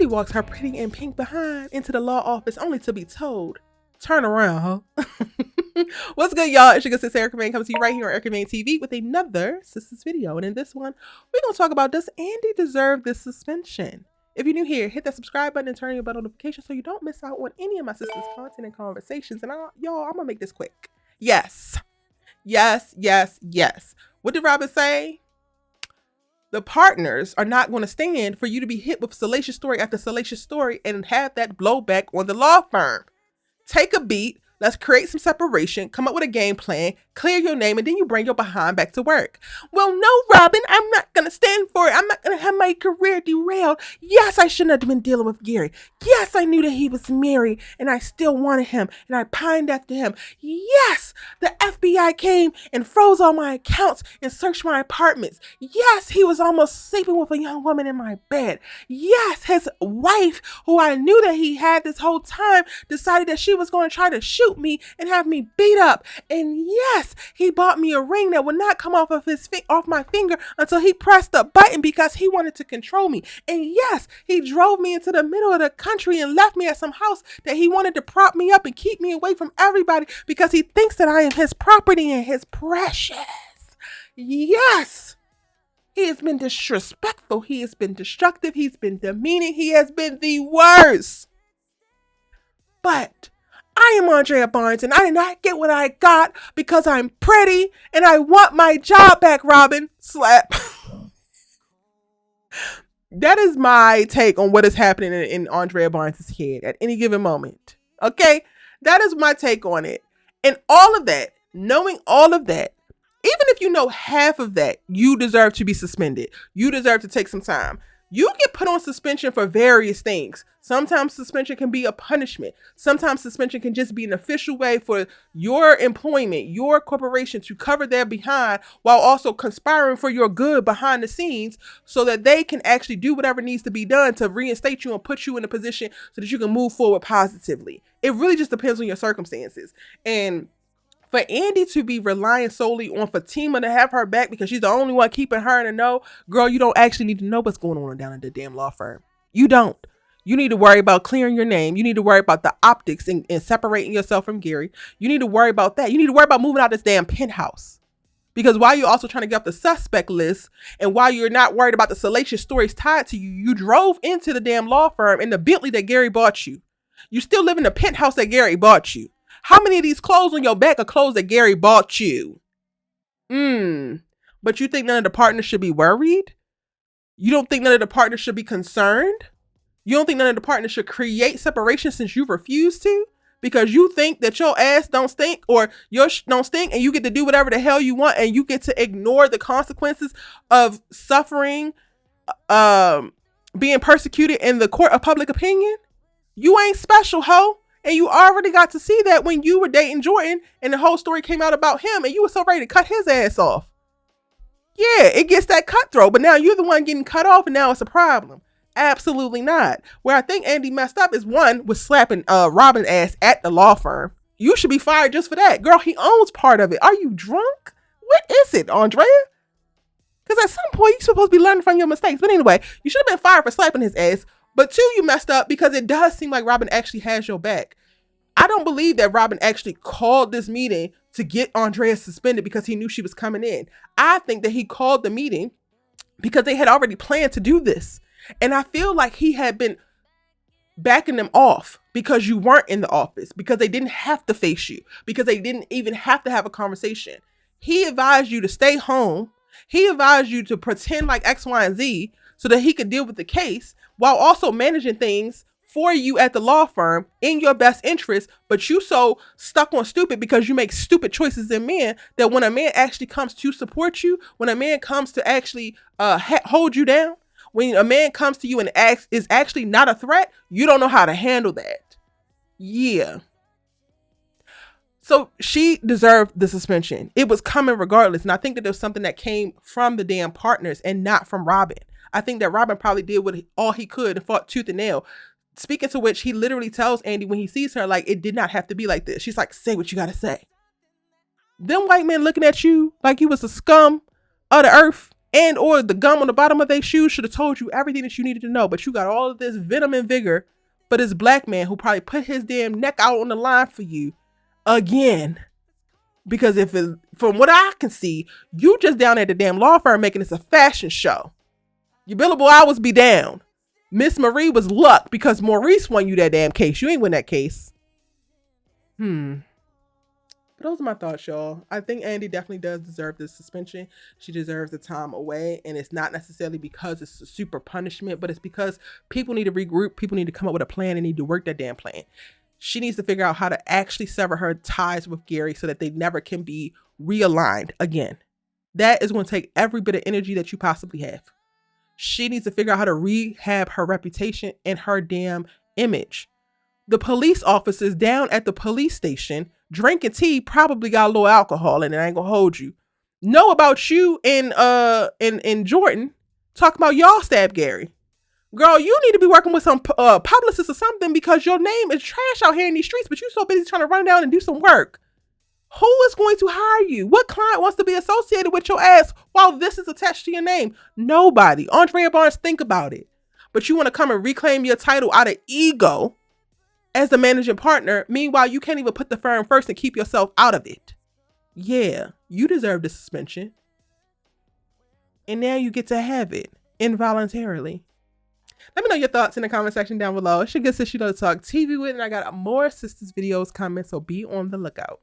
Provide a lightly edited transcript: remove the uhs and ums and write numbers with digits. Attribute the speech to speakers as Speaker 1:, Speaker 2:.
Speaker 1: Andi walks her pretty and pink behind into the law office only to be told, turn around, huh? What's good, y'all? It's your good sister Erica Main coming to you right here on Erica Main TV with another Sistas video. And in this one, we're going to talk about, does Andi deserve this suspension? If you're new here, hit that subscribe button and turn on your bell notification so you don't miss out on any of my sisters' content and conversations. And y'all, I'm going to make this quick. Yes. What did Robin say? The partners are not going to stand for you to be hit with salacious story after salacious story and have that blowback on the law firm. Take a beat. Let's create some separation, come up with a game plan, clear your name, and then you bring your behind back to work. Well, no, Robin, I'm not going to stand for it. I'm not going to have my career derailed. Yes, I shouldn't have been dealing with Gary. Yes, I knew that he was married and I still wanted him and I pined after him. Yes, the FBI came and froze all my accounts and searched my apartments. Yes, he was almost sleeping with a young woman in my bed. Yes, his wife, who I knew that he had this whole time, decided that she was going to try to shoot me and have me beat up. And yes, he bought me a ring that would not come off of off my finger until he pressed the button because he wanted to control me. And yes, he drove me into the middle of the country and left me at some house that he wanted to prop me up and keep me away from everybody because he thinks that I am his property and his precious. Yes, he has been disrespectful. He has been destructive. He's been demeaning. He has been the worst. But I am Andrea Barnes and I did not get what I got because I'm pretty and I want my job back, Robin. Slap. That is my take on what is happening in Andrea Barnes' head at any given moment. Okay? That is my take on it. And all of that, knowing all of that, even if you know half of that, you deserve to be suspended. You deserve to take some time. You get put on suspension for various things. Sometimes suspension can be a punishment. Sometimes suspension can just be an official way for your employment, your corporation to cover their behind while also conspiring for your good behind the scenes so that they can actually do whatever needs to be done to reinstate you and put you in a position so that you can move forward positively. It really just depends on your circumstances. And for Andi to be relying solely on Fatima to have her back because she's the only one keeping her in the know, girl, you don't actually need to know what's going on down at the damn law firm. You don't. You need to worry about clearing your name. You need to worry about the optics and separating yourself from Gary. You need to worry about that. You need to worry about moving out this damn penthouse. Because while you're also trying to get off the suspect list and while you're not worried about the salacious stories tied to you, you drove into the damn law firm in the Bentley that Gary bought you. You still live in the penthouse that Gary bought you. How many of these clothes on your back are clothes that Gary bought you? But you think none of the partners should be worried? You don't think none of the partners should be concerned? You don't think none of the partners should create separation since you refuse to? Because you think that your ass don't stink or your don't stink and you get to do whatever the hell you want and you get to ignore the consequences of suffering, being persecuted in the court of public opinion? You ain't special, ho. And you already got to see that when you were dating Jordan and the whole story came out about him and you were so ready to cut his ass off. Yeah, it gets that cutthroat, but now you're the one getting cut off and now it's a problem. Absolutely not. Where I think Andi messed up is one was slapping Robin's ass at the law firm. You should be fired just for that. Girl, he owns part of it. Are you drunk? What is it, Andrea? Because at some point you're supposed to be learning from your mistakes. But anyway, you should have been fired for slapping his ass. But two, you messed up because it does seem like Robin actually has your back. I don't believe that Robin actually called this meeting to get Andrea suspended because he knew she was coming in. I think that he called the meeting because they had already planned to do this. And I feel like he had been backing them off because you weren't in the office, because they didn't have to face you, because they didn't even have to have a conversation. He advised you to stay home. He advised you to pretend like X, Y, and Z so that he could deal with the case while also managing things for you at the law firm in your best interest. But you so stuck on stupid because you make stupid choices in men that when a man actually comes to support you, when a man comes to actually hold you down, when a man comes to you and is actually not a threat, you don't know how to handle that. Yeah. So she deserved the suspension. It was coming regardless. And I think that there was something that came from the damn partners and not from Robin. I think that Robin probably did all he could and fought tooth and nail. Speaking to which he literally tells Andi when he sees her, like, it did not have to be like this. She's like, say what you got to say. Them white men looking at you like you was a scum of the earth and or the gum on the bottom of their shoes should have told you everything that you needed to know. But you got all of this venom and vigor for this black man who probably put his damn neck out on the line for you again. Because from what I can see, you just down at the damn law firm making this a fashion show. Your billable hours be down. Miss Marie was luck because Maurice won you that damn case. You ain't win that case. Those are my thoughts, y'all. I think Andi definitely does deserve this suspension. She deserves the time away. And it's not necessarily because it's a super punishment, but it's because people need to regroup. People need to come up with a plan and need to work that damn plan. She needs to figure out how to actually sever her ties with Gary so that they never can be realigned again. That is going to take every bit of energy that you possibly have. She needs to figure out how to rehab her reputation and her damn image. The police officers down at the police station drinking tea probably got a little alcohol in it. I ain't gonna hold you. Know about you and Jordan talking about y'all stabbed Gary. Girl, you need to be working with some publicist or something because your name is trash out here in these streets, but you're so busy trying to run down and do some work. Who is going to hire you? What client wants to be associated with your ass while this is attached to your name? Nobody. Andrea Barnes, think about it. But you want to come and reclaim your title out of ego as the managing partner. Meanwhile, you can't even put the firm first and keep yourself out of it. Yeah, you deserve the suspension. And now you get to have it involuntarily. Let me know your thoughts in the comment section down below. It's your good sis, Chido, to talk TV with, and I got more sisters videos coming, so be on the lookout.